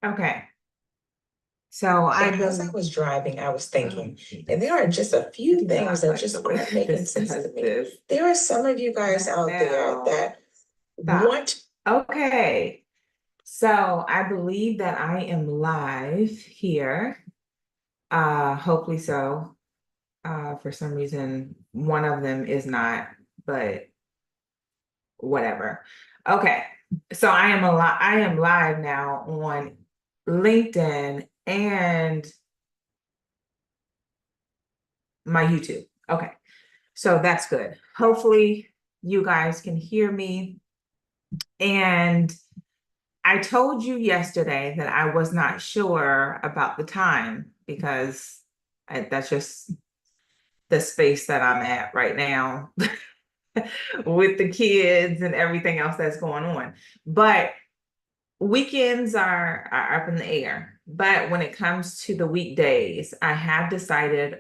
Okay. So And I as I believe, was driving, I was oh, thinking, and Jesus. there are just a few Do things not that like the just way aren't I making sense discuss to me. this There are some of you guys right out there now. that Stop. want, Okay. So I believe that I am live here. Hopefully so. For some reason, one of them is not, but whatever. Okay. So I am live now on LinkedIn and my YouTube. Okay. So that's good. Hopefully you guys can hear me. And I told you yesterday that I was not sure about the time because that's just the space that I'm at right now with the kids and everything else that's going on. But weekends are up in the air. But when it comes to the weekdays, I have decided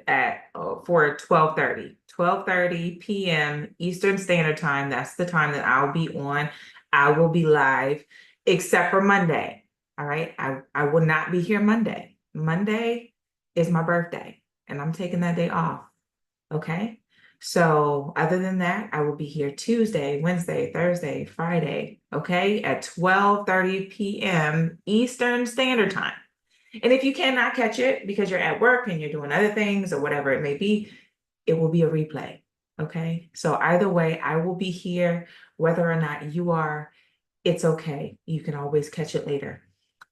for 12:30 p.m. Eastern Standard Time. That's the time that I'll be on. I will be live, except for Monday. All right. I will not be here Monday. Monday is my birthday, and I'm taking that day off. Okay. So other than that, I will be here Tuesday, Wednesday, Thursday, Friday, okay, at 12:30 p.m. Eastern Standard Time. And if you cannot catch it because you're at work and you're doing other things or whatever it may be, it will be a replay. Okay. So either way, I will be here, whether or not you are, it's okay. You can always catch it later.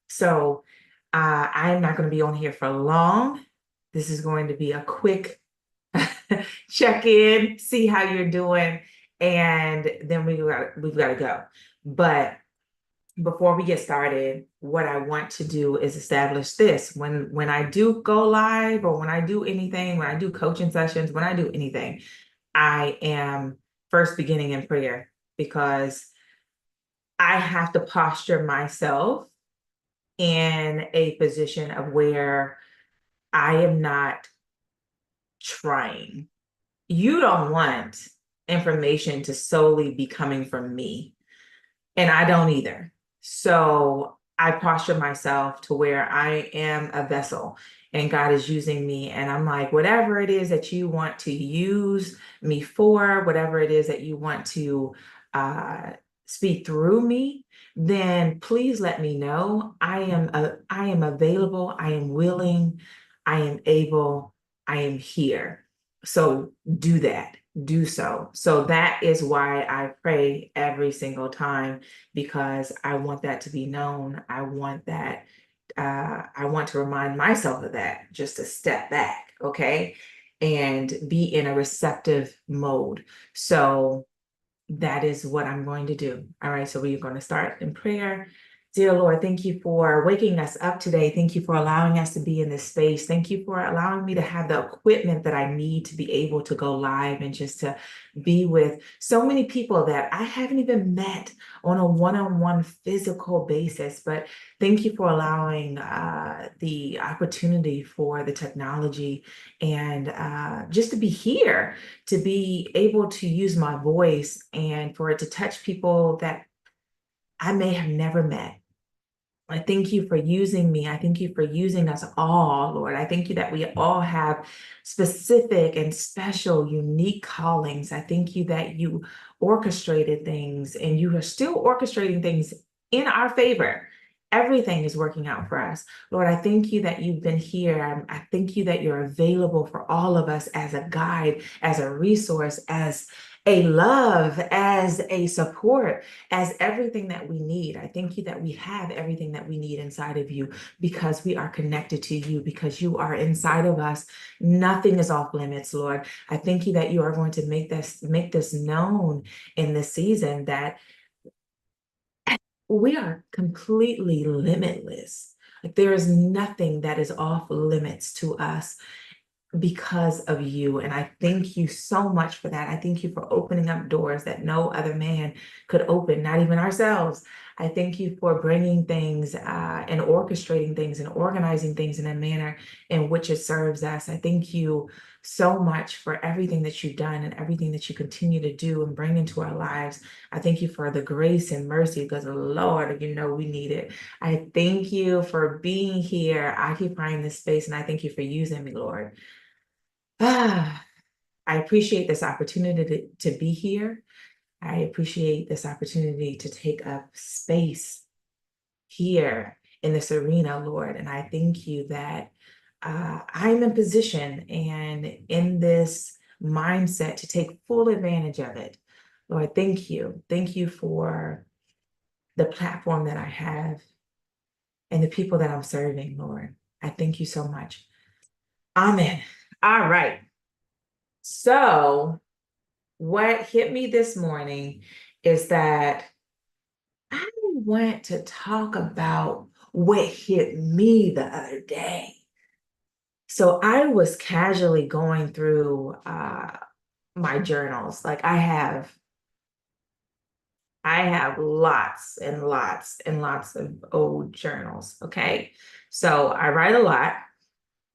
So I'm not going to be on here for long. This is going to be a quick check in, see how you're doing, and then we've got to go. But before we get started, what I want to do is establish this. When I do go live or when I do anything, when I do coaching sessions, when I do anything, I am first beginning in prayer because I have to posture myself in a position of where I am not trying. You don't want information to solely be coming from me, and I don't either. So I posture myself to where I am a vessel and God is using me. And I'm like, whatever it is that you want to use me for, whatever it is that you want to uh, speak through me, then please let me know. I am available. I am willing. I am able. I am here. So do that. Do so. So that is why I pray every single time because I want that to be known. I want to remind myself of that, just to step back, okay, and be in a receptive mode. So that is what I'm going to do. All right, so we're going to start in prayer. Dear Lord, thank you for waking us up today. Thank you for allowing us to be in this space. Thank you for allowing me to have the equipment that I need to be able to go live and just to be with so many people that I haven't even met on a one-on-one physical basis. But thank you for allowing the opportunity for the technology and just to be here, to be able to use my voice and for it to touch people that I may have never met. I thank you for using me. I thank you for using us all, Lord. I thank you that we all have specific and special, unique callings. I thank you that you orchestrated things and you are still orchestrating things in our favor. Everything is working out for us. Lord, I thank you that you've been here. I thank you that you're available for all of us as a guide, as a resource, as a love, as a support, as everything that we need. I thank you that we have everything that we need inside of you because we are connected to you, because you are inside of us. Nothing is off limits, Lord. I thank you that you are going to make this known in this season that we are completely limitless. Like there is nothing that is off limits to us because of you. And I thank you so much for that. I thank you for opening up doors that no other man could open, not even ourselves. I thank you for bringing things and orchestrating things and organizing things in a manner in which it serves us. I thank you so much for everything that you've done and everything that you continue to do and bring into our lives. I thank you for the grace and mercy because, Lord, you know we need it. I thank you for being here, occupying this space, and I thank you for using me, Lord. Ah, I appreciate this opportunity to be here. I appreciate this opportunity to take up space here in this arena, Lord. And I thank you that I'm in position and in this mindset to take full advantage of it. Lord, thank you. Thank you for the platform that I have and the people that I'm serving, Lord. I thank you so much. Amen. All right. So, what hit me this morning is that I want to talk about what hit me the other day. So I was casually going through my journals. Like I have lots and lots and lots of old journals. Okay. So I write a lot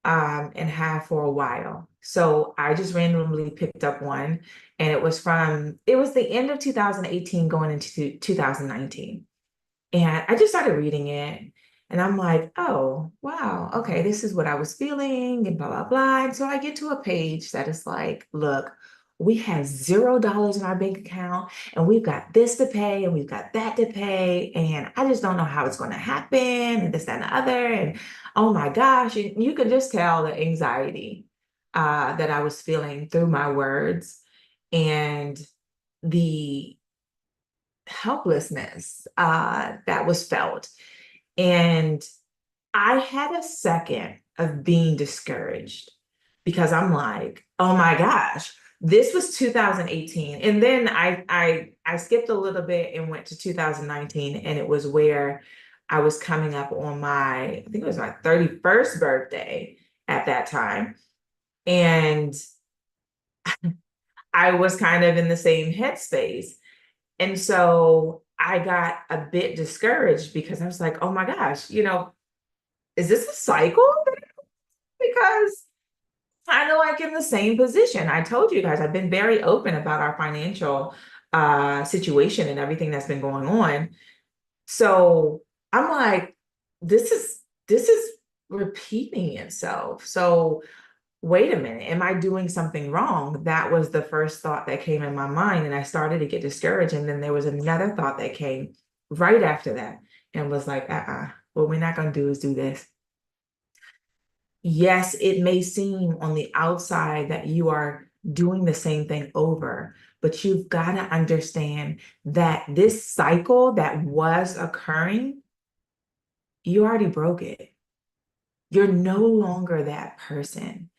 and have for a while. So I just randomly picked up one, and it was the end of 2018 going into 2019. And I just started reading it, and I'm like, oh, wow, okay, this is what I was feeling, and blah, blah, blah. And so I get to a page that is like, look, we have $0 in our bank account, and we've got this to pay, and we've got that to pay, and I just don't know how it's going to happen, and this, that, and the other. And oh my gosh, and you could just tell the anxiety that I was feeling through my words and the helplessness that was felt. And I had a second of being discouraged because I'm like, oh my gosh, this was 2018. And then I skipped a little bit and went to 2019, and it was where I was coming up on I think it was my 31st birthday at that time. And I was kind of in the same headspace. And so I got a bit discouraged because I was like, oh my gosh, is this a cycle? Because kind of like in the same position. I told you guys, I've been very open about our financial situation and everything that's been going on. So I'm like, this is repeating itself. So wait a minute, am I doing something wrong? That was the first thought that came in my mind. And I started to get discouraged. And then there was another thought that came right after that and was like, what we're not going to do is do this. Yes, it may seem on the outside that you are doing the same thing over, but you've got to understand that this cycle that was occurring, you already broke it. You're no longer that person.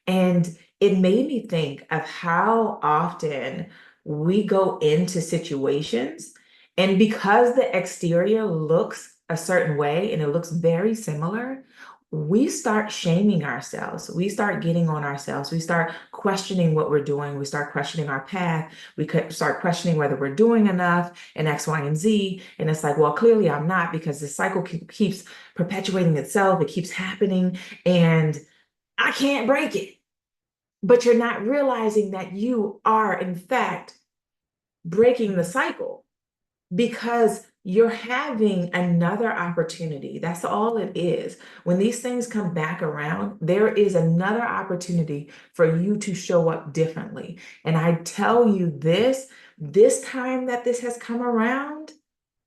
And it made me think of how often we go into situations, and because the exterior looks a certain way and it looks very similar, we start shaming ourselves. We start getting on ourselves. We start questioning what we're doing. We start questioning our path. We could start questioning whether we're doing enough and X, Y, and Z. And it's like, well, clearly I'm not, because the cycle keeps perpetuating itself. It keeps happening, and I can't break it. But you're not realizing that you are, in fact, breaking the cycle because you're having another opportunity. That's all it is. When these things come back around, there is another opportunity for you to show up differently. And I tell you this time that this has come around,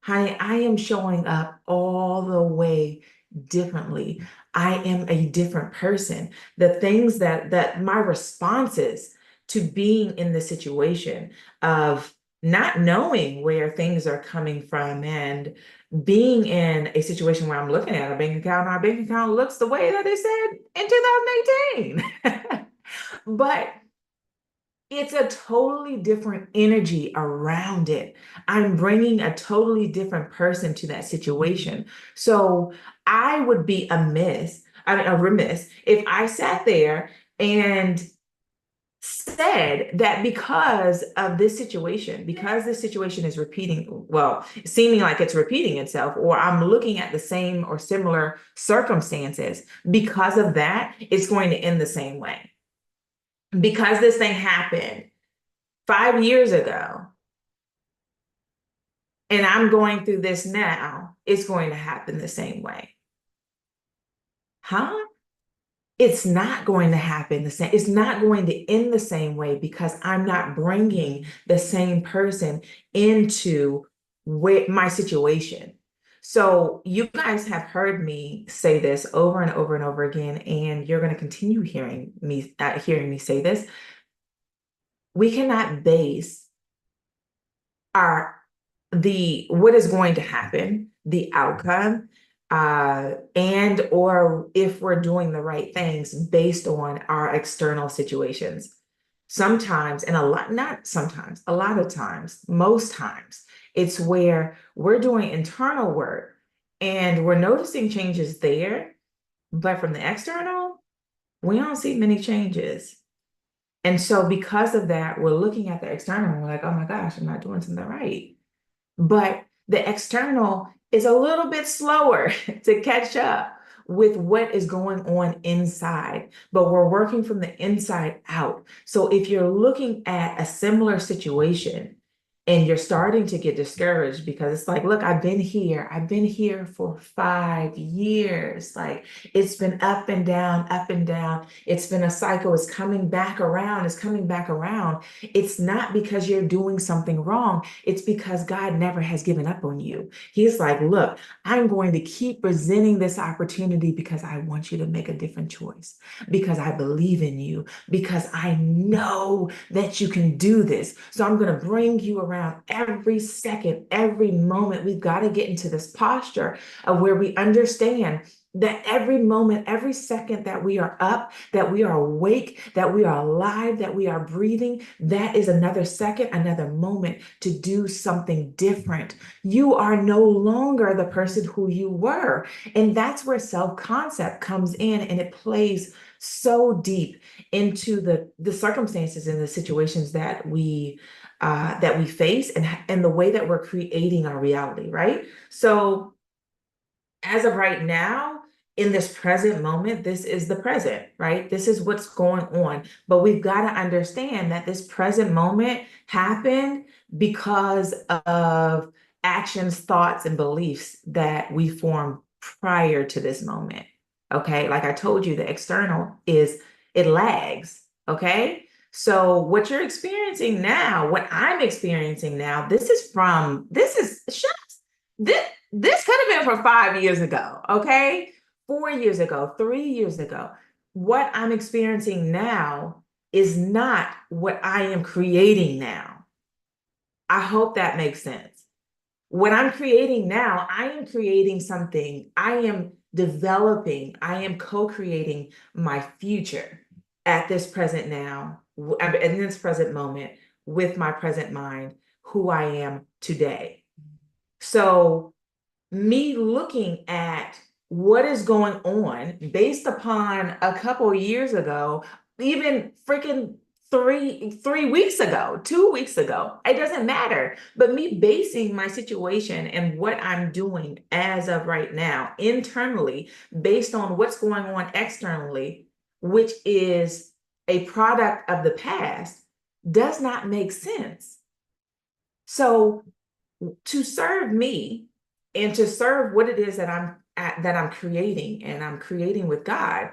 honey, I am showing up all the way differently. I am a different person. The things that my responses to being in the situation of not knowing where things are coming from and being in a situation where I'm looking at a bank account and our bank account looks the way that it said in 2018. But it's a totally different energy around it. I'm bringing a totally different person to that situation. So I would be remiss if I sat there and said that because of this situation, because this situation is repeating, well, seeming like it's repeating itself, or I'm looking at the same or similar circumstances, because of that, it's going to end the same way. Because this thing happened 5 years ago, and I'm going through this now, it's going to happen the same way. Huh? It's not going to happen the same. It's not going to end the same way because I'm not bringing the same person into my situation. So you guys have heard me say this over and over and over again, and you're going to continue hearing me say this. We cannot base our what is going to happen, the outcome, and or if we're doing the right things based on our external situations. Sometimes, and a lot, not sometimes, a lot of times, most times, it's where we're doing internal work and we're noticing changes there, but from the external, we don't see many changes. And so because of that, we're looking at the external and we're like, oh my gosh, I'm not doing something right. But the external is a little bit slower to catch up with what is going on inside, but we're working from the inside out. So if you're looking at a similar situation and you're starting to get discouraged because it's like, look, I've been here for 5 years. Like it's been up and down, up and down. It's been a cycle. It's coming back around. It's coming back around. It's not because you're doing something wrong. It's because God never has given up on you. He's like, look, I'm going to keep presenting this opportunity because I want you to make a different choice, because I believe in you, because I know that you can do this. So I'm going to bring you around every second, every moment. We've got to get into this posture of where we understand that every moment, every second that we are up, that we are awake, that we are alive, that we are breathing, that is another second, another moment to do something different. You are no longer the person who you were. And that's where self-concept comes in, and it plays so deep into the circumstances and the situations that we face, and the way that we're creating our reality, right? So as of right now, in this present moment, this is the present, right? This is what's going on. But we've got to understand that this present moment happened because of actions, thoughts, and beliefs that we formed prior to this moment. Okay. Like I told you, the external it lags. Okay. So what you're experiencing now, what I'm experiencing now, shucks. This could have been from 5 years ago, okay? 4 years ago, 3 years ago. What I'm experiencing now is not what I am creating now. I hope that makes sense. What I'm creating now, I am creating something. I am developing, I am co-creating my future at this present now, in this present moment, with my present mind, who I am today. So me looking at what is going on based upon a couple years ago, even freaking three weeks ago, 2 weeks ago, it doesn't matter. But me basing my situation and what I'm doing as of right now internally based on what's going on externally, which is a product of the past, does not make sense. So to serve me and to serve what it is that I'm creating, and I'm creating with God,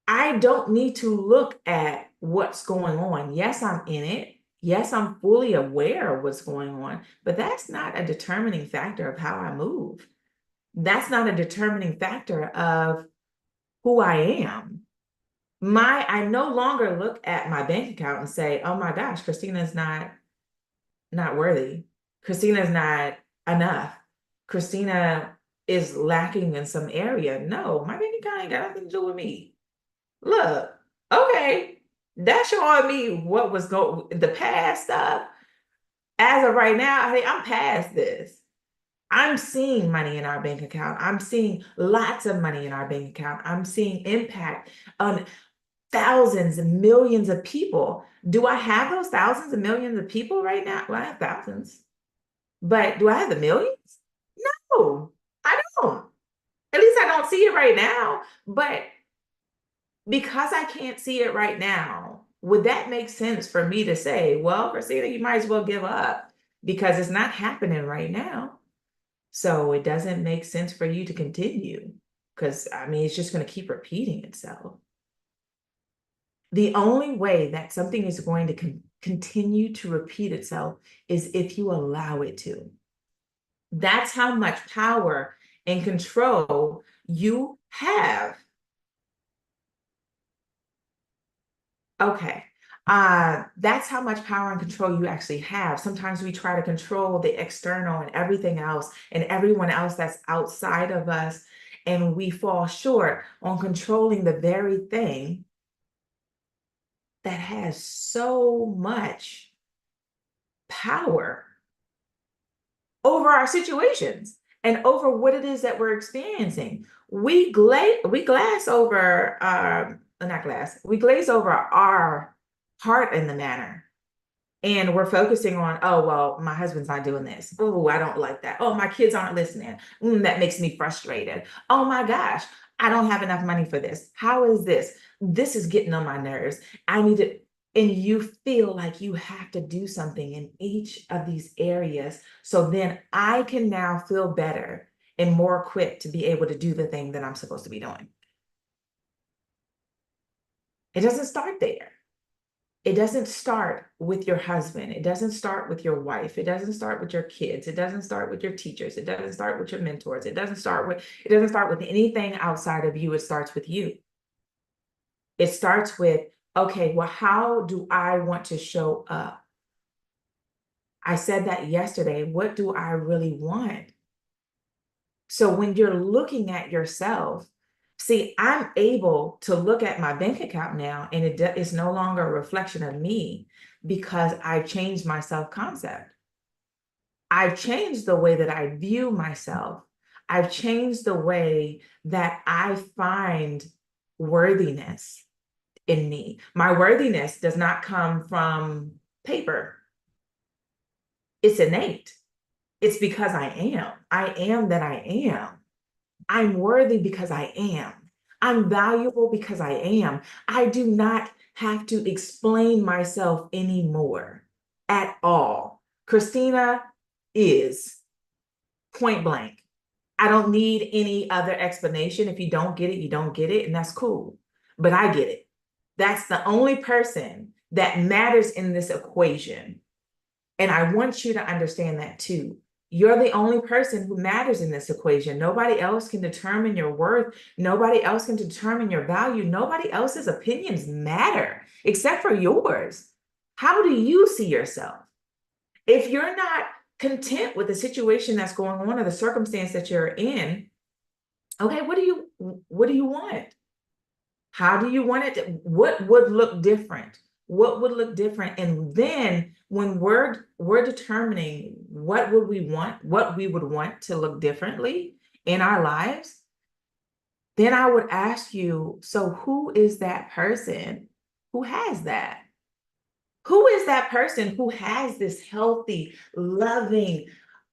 I don't need to look at what's going on. Yes, I'm in it. Yes, I'm fully aware of what's going on, but that's not a determining factor of how I move. That's not a determining factor of who I am. I no longer look at my bank account and say, oh my gosh, Christina's not worthy. Christina's not enough. Christina is lacking in some area. No, my bank account ain't got nothing to do with me. Look, okay, that's showing me what was the past stuff. As of right now, I'm past this. I'm seeing money in our bank account. I'm seeing lots of money in our bank account. I'm seeing impact on thousands and millions of people. Do I have those thousands and millions of people right now? Well, I have thousands, but do I have the millions? No, I don't. At least I don't see it right now. But because I can't see it right now, would that make sense for me to say, well, Christina, you might as well give up because it's not happening right now. So it doesn't make sense for you to continue because I mean, it's just going to keep repeating itself. The only way that something is going to continue to repeat itself is if you allow it to. That's how much power and control you have. Okay. That's how much power and control you actually have. Sometimes we try to control the external and everything else and everyone else that's outside of us, and we fall short on controlling the very thing that has so much power over our situations and over what it is that we're experiencing. We glaze over not glass, we glaze over our heart in the matter. And we're focusing on, oh, well, my husband's not doing this. Oh, I don't like that. Oh, my kids aren't listening. That makes me frustrated. Oh my gosh, I don't have enough money for this. How is this? This is getting on my nerves. I need to, and you feel like you have to do something in each of these areas. So then I can now feel better and more equipped to be able to do the thing that I'm supposed to be doing. It doesn't start there. It doesn't start with your husband. It doesn't start with your wife. It doesn't start with your kids. It doesn't start with your teachers. It doesn't start with your mentors. It doesn't start with anything outside of you. It starts with you. It starts with, okay, well, how do I want to show up? I said that yesterday. What do I really want? So when you're looking at yourself, see, I'm able to look at my bank account now, and it's no longer a reflection of me because I've changed my self-concept. I've changed the way that I view myself. I've changed the way that I find worthiness in me. My worthiness does not come from paper. It's innate. It's because I am. I am that I am. I'm worthy because I am. I'm valuable because I am. I do not have to explain myself anymore at all. Christina is point blank. I don't need any other explanation. If you don't get it, you don't get it, and that's cool. But I get it. That's the only person that matters in this equation. And I want you to understand that too. You're the only person who matters in this equation. Nobody else can determine your worth. Nobody else can determine your value. Nobody else's opinions matter except for yours. How do you see yourself? If you're not content with the situation that's going on or the circumstance that you're in, okay, what do you want? How do you want it? What would look different? What would look different? And then when we're determining what would we want, what we would want to look differently in our lives, then I would ask you, so who is that person who has that? Who is that person who has this healthy, loving,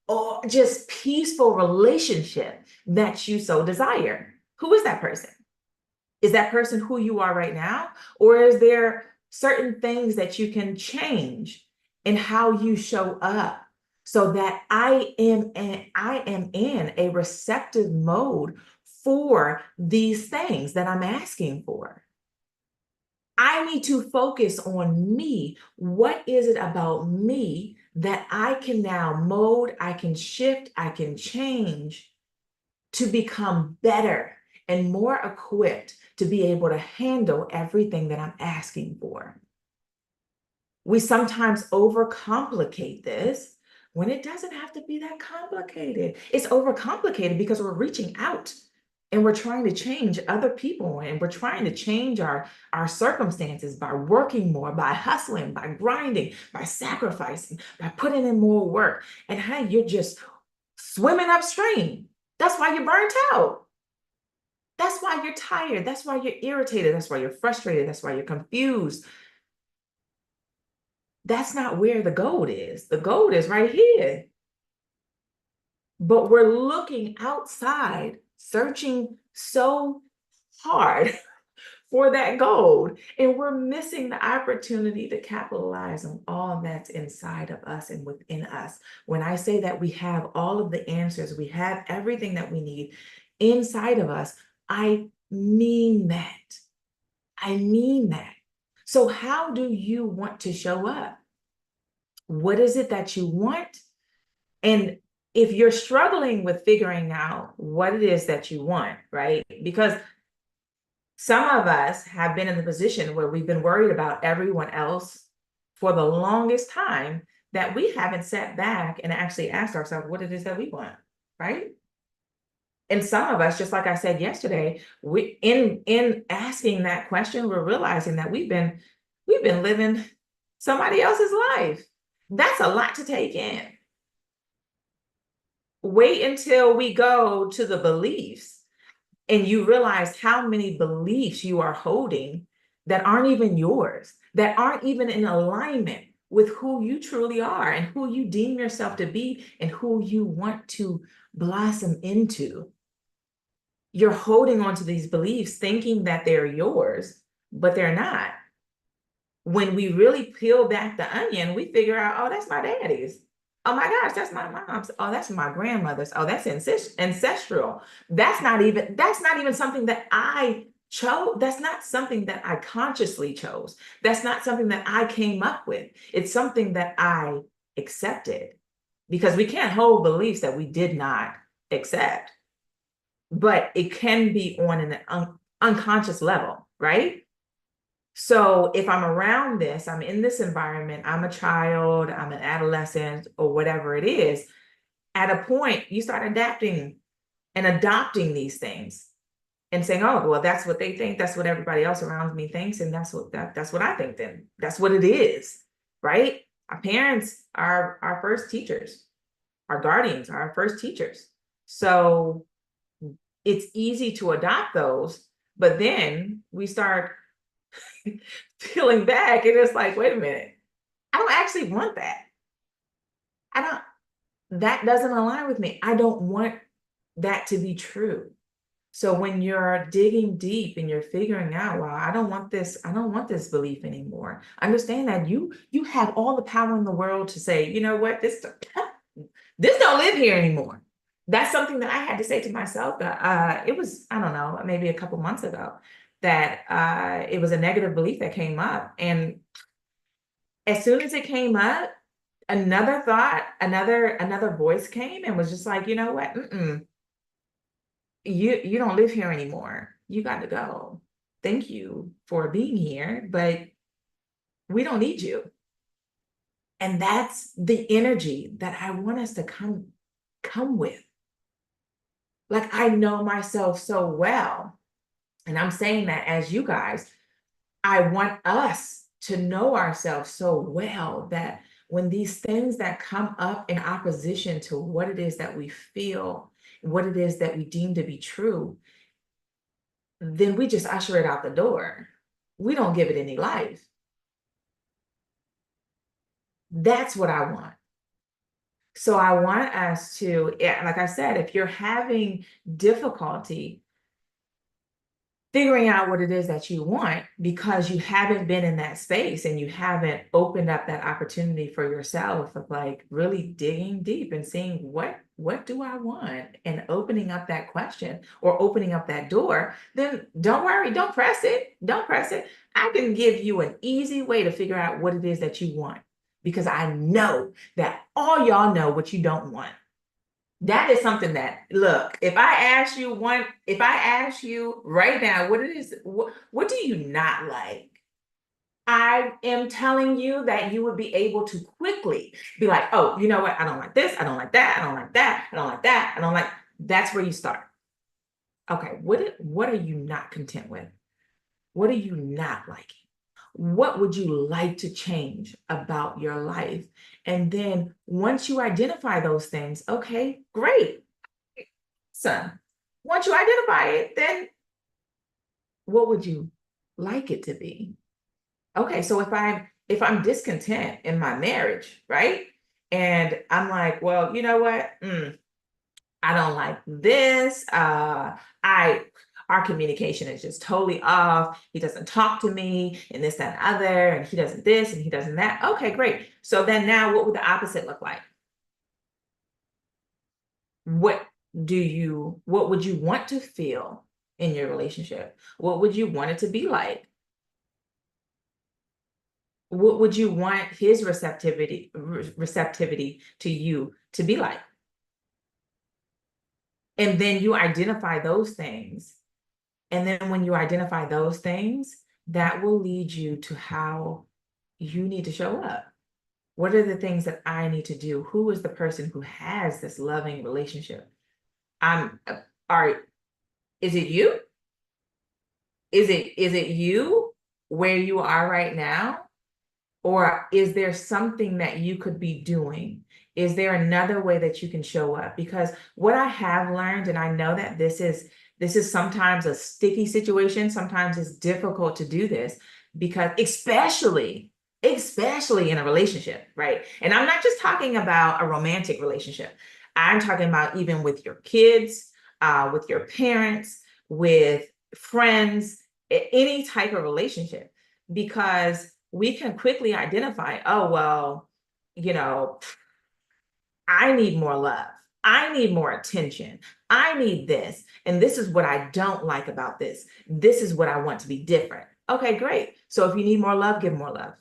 or just peaceful relationship that you so desire? Who is that person? Is that person who you are right now? Or is there certain things that you can change in how you show up so that I am in a receptive mode for these things that I'm asking for? I need to focus on me. What is it about me that I can now mold, I can shift, I can change to become better and more equipped to be able to handle everything that I'm asking for? We sometimes overcomplicate this when it doesn't have to be that complicated. It's overcomplicated because we're reaching out and we're trying to change other people, and we're trying to change our circumstances by working more, by hustling, by grinding, by sacrificing, by putting in more work. And hey, you're just swimming upstream. That's why you're burnt out. That's why you're tired. That's why you're irritated. That's why you're frustrated. That's why you're confused. That's not where the gold is. The gold is right here. But we're looking outside, searching so hard for that gold, and we're missing the opportunity to capitalize on all that's inside of us and within us. When I say that we have all of the answers, we have everything that we need inside of us, I mean that. I mean that. So how do you want to show up? What is it that you want? And if you're struggling with figuring out what it is that you want, right? Because some of us have been in the position where we've been worried about everyone else for the longest time, that we haven't sat back and actually asked ourselves what it is that we want, right? And some of us, just like I said yesterday, we in asking that question, we're realizing that we've been living somebody else's life. That's a lot to take in. Wait until we go to the beliefs and you realize how many beliefs you are holding that aren't even yours, that aren't even in alignment with who you truly are and who you deem yourself to be and who you want to blossom into. You're holding on to these beliefs thinking that they're yours, but they're not. When we really peel back the onion, we figure out, oh, that's my daddy's. Oh my gosh, that's my mom's. Oh, that's my grandmother's. Oh, that's ancestral. That's not even something that I chose. That's not something that I consciously chose. That's not something that I came up with. It's something that I accepted, because we can't hold beliefs that we did not accept, but it can be on an unconscious level, right? So if I'm around this, I'm in this environment, I'm a child, I'm an adolescent, or whatever it is, at a point you start adapting and adopting these things and saying, oh, well, that's what they think, that's what everybody else around me thinks, and that's what I think, then that's what it is, right? Our parents are our first teachers, our guardians are our first teachers. So it's easy to adopt those, but then we start peeling back and it's like, wait a minute, I don't actually want that. That doesn't align with me. I don't want that to be true. So when you're digging deep and you're figuring out, well, I don't want this belief anymore. Understand that you have all the power in the world to say, you know what, this don't live here anymore. That's something that I had to say to myself. It was, I don't know, maybe a couple months ago, that it was a negative belief that came up. And as soon as it came up, another thought, another voice came and was just like, you know what? You don't live here anymore. You got to go. Thank you for being here, but we don't need you. And that's the energy that I want us to come with. Like, I know myself so well. And I'm saying that as you guys, I want us to know ourselves so well that when these things that come up in opposition to what it is that we feel, what it is that we deem to be true, then we just usher it out the door. We don't give it any life. That's what I want. So I want us to, like I said, if you're having difficulty figuring out what it is that you want because you haven't been in that space and you haven't opened up that opportunity for yourself of like really digging deep and seeing what do I want, and opening up that question or opening up that door, then don't worry, don't press it. I can give you an easy way to figure out what it is that you want, because I know that all y'all know what you don't want. That is something that, look, if I ask you right now, what it is, what do you not like? I am telling you that you would be able to quickly be like, oh, you know what? I don't like this. I don't like that. I don't like that. I don't like that. I don't like, that's where you start. Okay. What are you not content with? What are you not liking? What would you like to change about your life? And then once you identify those things, okay, great. So once you identify it, then what would you like it to be? Okay, so if I'm discontent in my marriage, right? And I'm like, well, you know what? I don't like this. I Our communication is just totally off. He doesn't talk to me, and this, that, and other, and he doesn't this and he doesn't that. Okay, great. So then now what would the opposite look like? What what would you want to feel in your relationship? What would you want it to be like? What would you want his receptivity to you to be like? And then you identify those things. And then when you identify those things, that will lead you to how you need to show up. What are the things that I need to do? Who is the person who has this loving relationship? I'm are Is it you? Is it you where you are right now? Or is there something that you could be doing? Is there another way that you can show up? Because what I have learned, and I know that this is sometimes a sticky situation, sometimes it's difficult to do this because especially in a relationship, right? And I'm not just talking about a romantic relationship. I'm talking about even with your kids, with your parents, with friends, any type of relationship, because we can quickly identify, oh, well, you know, I need more love. I need more attention. I need this. And this is what I don't like about this. This is what I want to be different. Okay, great. So if you need more love, give more love.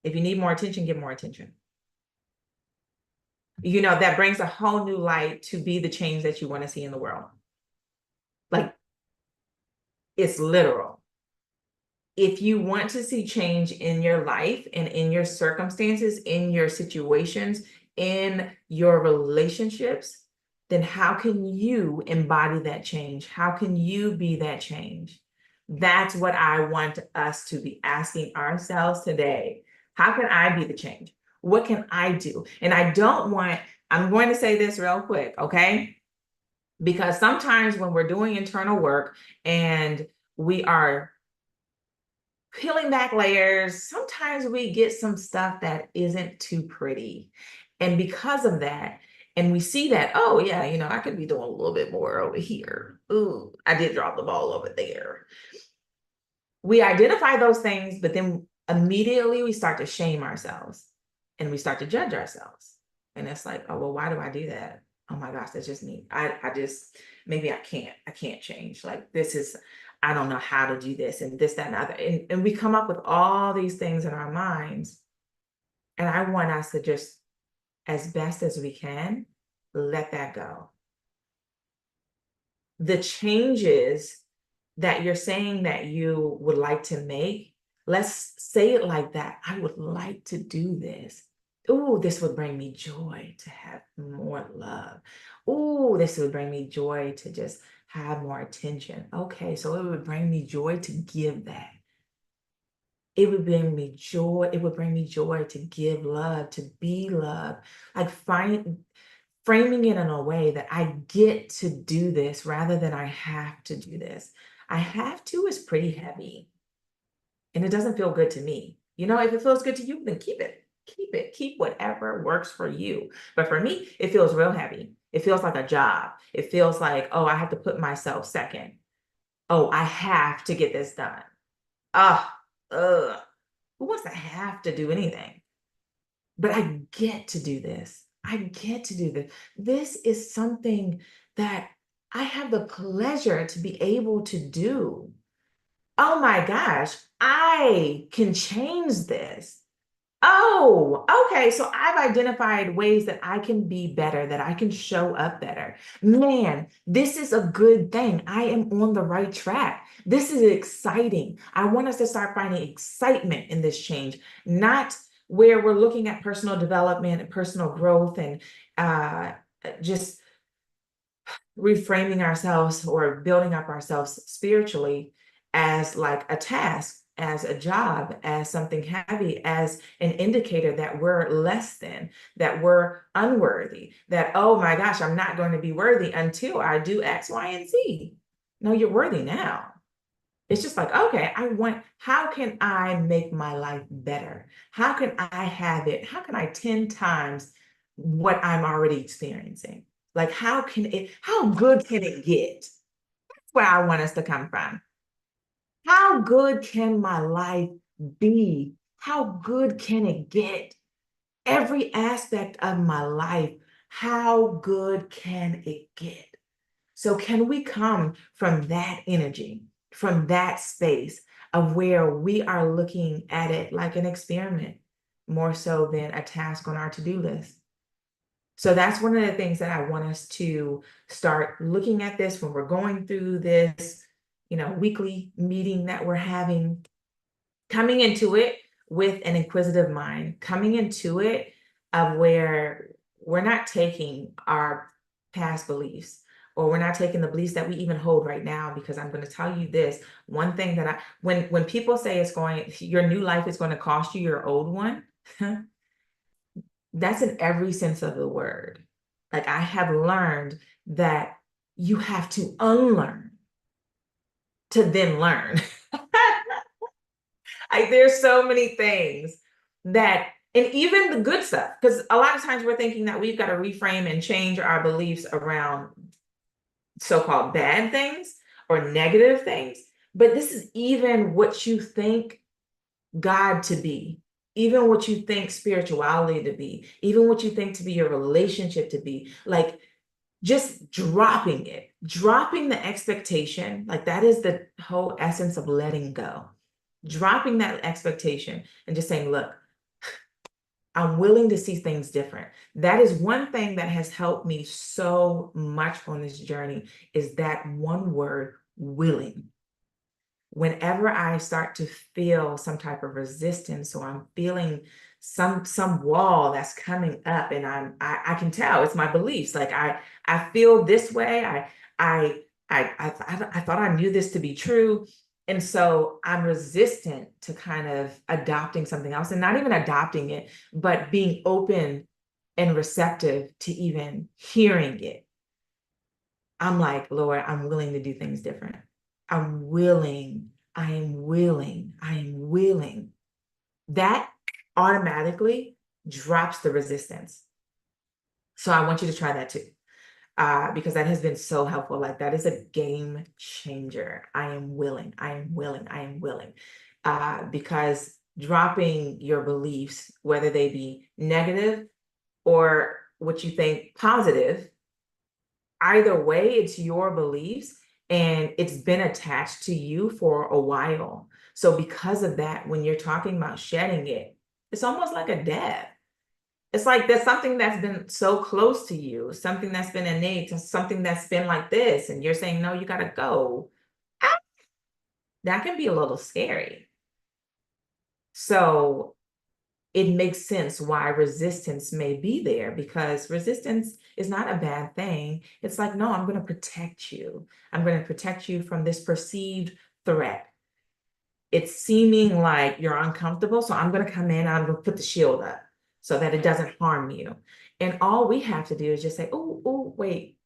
If you need more attention, give more attention. That brings a whole new light to be the change that you want to see in the world. Like, it's literal. If you want to see change in your life and in your circumstances, in your situations, in your relationships, then how can you embody that change? How can you be that change? That's what I want us to be asking ourselves today. How can I be the change? What can I do? And I'm going to say this real quick, okay? Because sometimes when we're doing internal work and we are peeling back layers, sometimes we get some stuff that isn't too pretty. And because of that, and we see that, oh yeah, I could be doing a little bit more over here. Ooh, I did drop the ball over there. We identify those things, but then immediately we start to shame ourselves and we start to judge ourselves. And it's like, oh, well, why do I do that? Oh my gosh, that's just me. I just, maybe I can't change. Like I don't know how to do this and this, that, and other. And we come up with all these things in our minds. And I want us to just, as best as we can, let that go. The changes that you're saying that you would like to make, let's say it like that. I would like to do this. Oh, this would bring me joy to have more love. Oh, this would bring me joy to just have more attention. Okay, so it would bring me joy to give that. It would bring me joy. It would bring me joy to give love, to be love. Like framing it in a way that I get to do this rather than I have to do this. I have to is pretty heavy and it doesn't feel good to me. If it feels good to you, then keep it. Keep it. Keep whatever works for you. But for me, it feels real heavy. It feels like a job. It feels like, oh, I have to put myself second. Oh, I have to get this done. Ah, ugh. Who wants to have to do anything? But I get to do this. I get to do this. This is something that I have the pleasure to be able to do. Oh my gosh, I can change this. Oh, okay. So I've identified ways that I can be better, that I can show up better. Man, this is a good thing. I am on the right track. This is exciting. I want us to start finding excitement in this change, not where we're looking at personal development and personal growth and just reframing ourselves or building up ourselves spiritually as like a task, as a job, as something heavy, as an indicator that we're less than, that we're unworthy, that, oh my gosh, I'm not going to be worthy until I do X, Y, and Z. No, you're worthy now. It's just like, okay, how can I make my life better? How can I have it? How can I 10 times what I'm already experiencing? Like, how good can it get? That's where I want us to come from. How good can my life be? How good can it get? Every aspect of my life, how good can it get? So can we come from that energy, from that space of where we are looking at it like an experiment, more so than a task on our to-do list? So that's one of the things that I want us to start looking at this when we're going through this, weekly meeting that we're having, coming into it with an inquisitive mind, coming into it of where we're not taking our past beliefs, or we're not taking the beliefs that we even hold right now. Because I'm going to tell you this one thing that when people say your new life is going to cost you your old one, that's in every sense of the word. Like, I have learned that you have to unlearn to then learn. There's so many things that, and even the good stuff, because a lot of times we're thinking that we've got to reframe and change our beliefs around so-called bad things or negative things. But this is even what you think God to be, even what you think spirituality to be, even what you think to be your relationship to be. Like, just dropping the expectation. Like, that is the whole essence of letting go. Dropping that expectation and just saying, look, I'm willing to see things different. That is one thing that has helped me so much on this journey, is that one word, willing. Whenever I start to feel some type of resistance, or I'm feeling some wall that's coming up, and I can tell it's my beliefs. Like, I feel this way. I thought I knew this to be true. And so I'm resistant to kind of adopting something else, and not even adopting it, but being open and receptive to even hearing it. I'm like, Lord, I'm willing to do things different. I'm willing. I am willing. I am willing. That automatically drops the resistance. So I want you to try that too, because that has been so helpful. Like, that is a game changer. I am willing. I am willing. I am willing. Because dropping your beliefs, whether they be negative or what you think positive, either way, it's your beliefs, and it's been attached to you for a while. So because of that, when you're talking about shedding it, it's almost like a death. It's like there's something that's been so close to you, something that's been innate, something that's been like this, and you're saying, no, you got to go. Ah, that can be a little scary. So it makes sense why resistance may be there, because resistance is not a bad thing. It's like, no, I'm going to protect you. I'm going to protect you from this perceived threat. It's seeming like you're uncomfortable, so I'm going to come in, I'm going to put the shield up so that it doesn't harm you. And all we have to do is just say, oh, wait,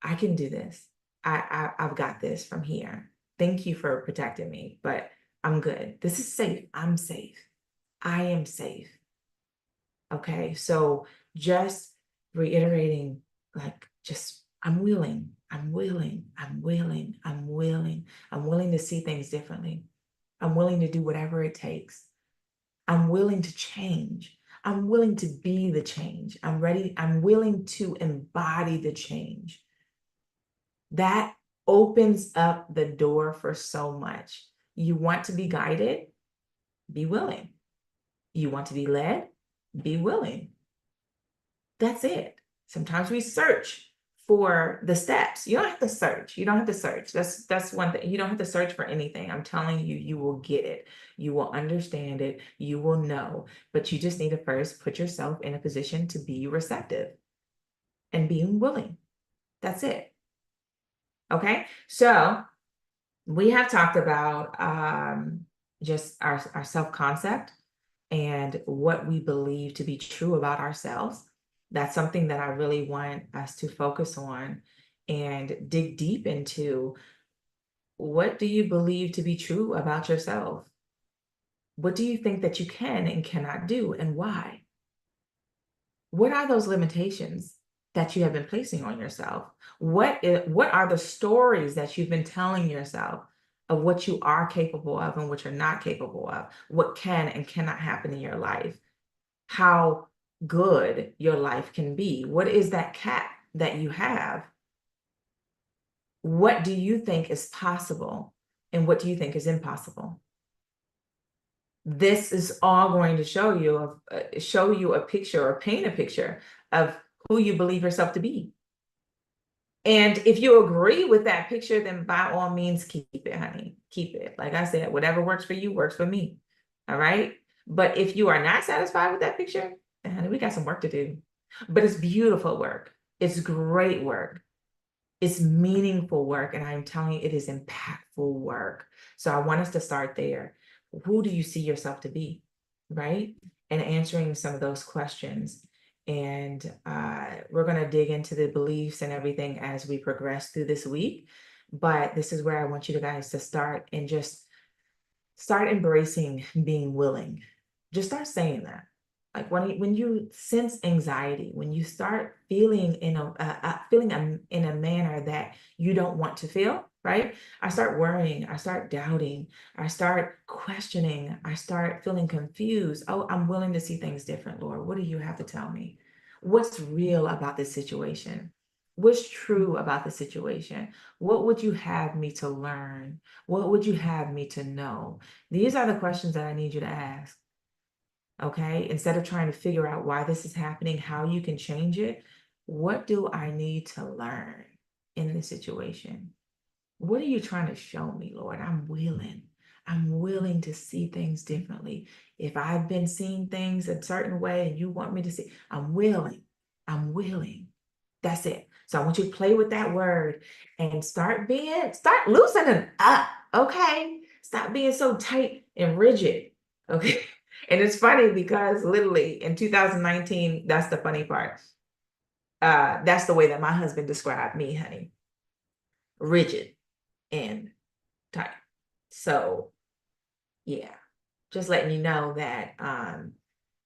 I can do this. I've got this from here. Thank you for protecting me, but I'm good. This is safe. I'm safe. I am safe. Okay, so just reiterating, like, just, I'm willing, I'm willing, I'm willing, I'm willing, I'm willing to see things differently. I'm willing to do whatever it takes. I'm willing to change. I'm willing to be the change. I'm ready. I'm willing to embody the change. That opens up the door for so much. You want to be guided? Be willing. You want to be led? Be willing. That's it. Sometimes we search for the steps. You don't have to search. You don't have to search. That's one thing. You don't have to search for anything. I'm telling you, you will get it. You will understand it. You will know. But you just need to first put yourself in a position to be receptive and being willing. That's it. Okay. So we have talked about just our self-concept and what we believe to be true about ourselves. That's something that I really want us to focus on. and dig deep into, what do you believe to be true about yourself? What do you think that you can and cannot do, and why? What are those limitations that you have been placing on yourself? What are the stories that you've been telling yourself of what you are capable of and what you're not capable of? What can and cannot happen in your life? How good your life can be? What is that cap that you have? What do you think is possible and what do you think is impossible? This is all going to show you a picture or paint a picture of who you believe yourself to be. And if you agree with that picture, then by all means, keep it, honey. Keep it. Like I said, whatever works for you works for me. All right. But if you are not satisfied with that picture, then honey, we got some work to do. But it's beautiful work. It's great work. It's meaningful work. And I'm telling you, it is impactful work. So I want us to start there. Who do you see yourself to be? Right? And answering some of those questions. And we're going to dig into the beliefs and everything as we progress through this week. But this is where I want you guys to start and just start embracing being willing. Just start saying that. Like when you sense anxiety, when you start feeling in a manner that you don't want to feel, right? I start worrying, I start doubting, I start questioning, I start feeling confused. Oh, I'm willing to see things different, Lord. What do you have to tell me? What's real about this situation? What's true about the situation? What would you have me to learn? What would you have me to know? These are the questions that I need you to ask. Okay, instead of trying to figure out why this is happening, how you can change it, what do I need to learn in this situation? What are you trying to show me, Lord? I'm willing. I'm willing to see things differently. If I've been seeing things a certain way and you want me to see, I'm willing. I'm willing. That's it. So I want you to play with that word and start loosening up. Okay. Stop being so tight and rigid. Okay. And it's funny because literally in 2019, that's the funny part. That's the way that my husband described me, honey. Rigid and tight. So yeah, just letting you know that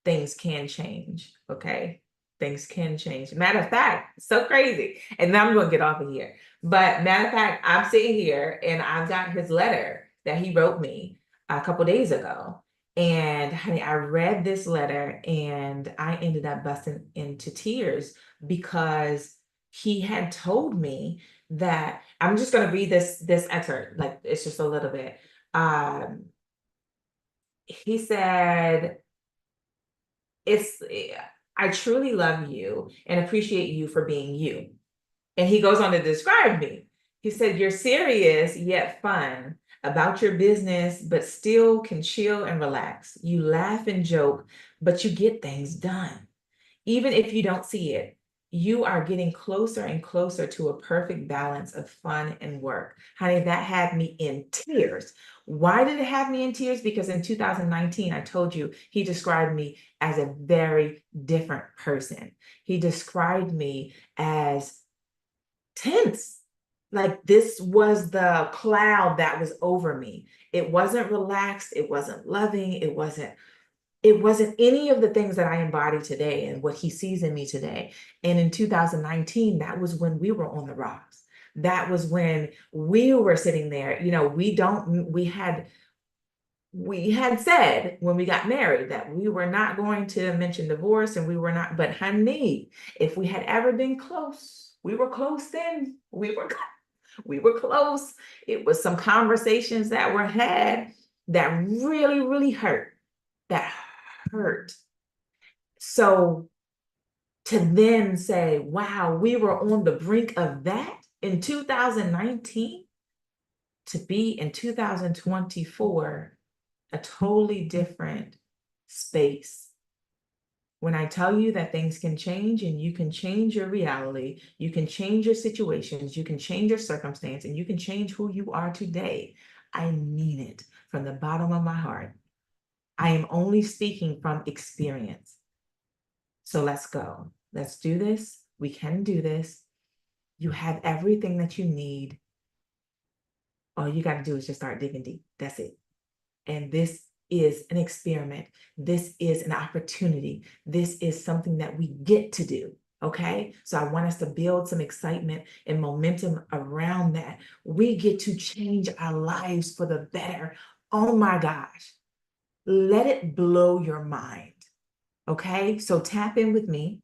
things can change. Okay. Things can change. Matter of fact, so crazy. And now I'm going to get off of here. But matter of fact, I'm sitting here and I've got his letter that he wrote me a couple days ago. And honey, I read this letter and I ended up busting into tears because he had told me that I'm just going to read this excerpt, like it's just a little bit. He said, it's I truly love you and appreciate you for being you. And he goes on to describe me. He said, you're serious yet fun about your business, but still can chill and relax. You laugh and joke, but you get things done. Even if you don't see it, you are getting closer and closer to a perfect balance of fun and work. Honey, that had me in tears. Why did it have me in tears? Because in 2019, I told you, he described me as a very different person. He described me as tense. Like this was the cloud that was over me. It wasn't relaxed. It wasn't loving. It wasn't any of the things that I embody today and what he sees in me today. And in 2019, that was when we were on the rocks. That was when we were sitting there. We had said when we got married that we were not going to mention divorce and we were not, but honey, if we had ever been close, we were close then. We were close. It was some conversations that were had that really, really hurt. That hurt. So to then say, wow, we were on the brink of that in 2019, to be in 2024, a totally different space. When I tell you that things can change and you can change your reality, you can change your situations, you can change your circumstance, and you can change who you are today, I mean it from the bottom of my heart. I am only speaking from experience. So let's go. Let's do this. We can do this. You have everything that you need. All you got to do is just start digging deep. That's it. And this is an experiment. This is an opportunity. This is something that we get to do. Okay. So I want us to build some excitement and momentum around that. We get to change our lives for the better. Oh my gosh. Let it blow your mind. Okay. So tap in with me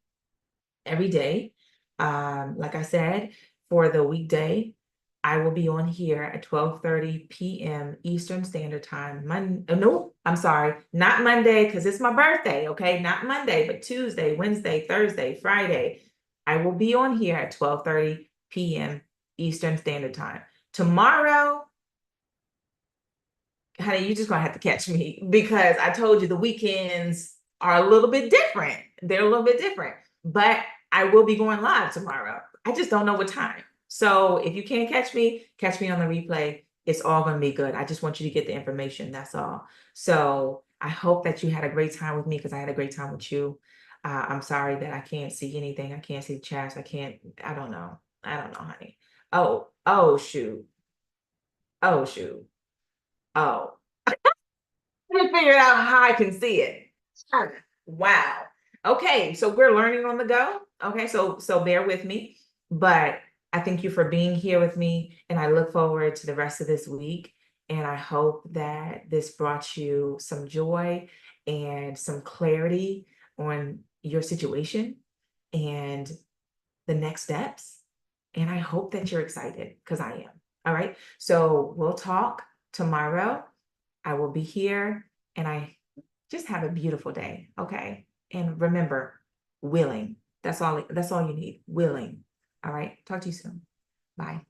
every day. Like I said, for the weekday, I will be on here at 12:30 p.m. Eastern Standard Time. No, I'm sorry, not Monday, because it's my birthday, okay? Not Monday, but Tuesday, Wednesday, Thursday, Friday. I will be on here at 12:30 p.m. Eastern Standard Time. Tomorrow, honey, you just gonna have to catch me because I told you the weekends are a little bit different. They're a little bit different, but I will be going live tomorrow. I just don't know what time. So if you can't catch me on the replay. It's all gonna be good. I just want you to get the information. That's all. So I hope that you had a great time with me because I had a great time with you. I'm sorry that I can't see anything. I can't see chats. I don't know. I don't know, honey. Oh, shoot. Oh, shoot. Oh. Let me figure out how I can see it. Wow. Okay, so we're learning on the go. Okay, so bear with me, but I thank you for being here with me, and I look forward to the rest of this week. And I hope that this brought you some joy and some clarity on your situation and the next steps. And I hope that you're excited because I am. All right, so we'll talk tomorrow. I will be here, and I just have a beautiful day. Okay. And remember, willing. That's all you need. Willing. All right. Talk to you soon. Bye.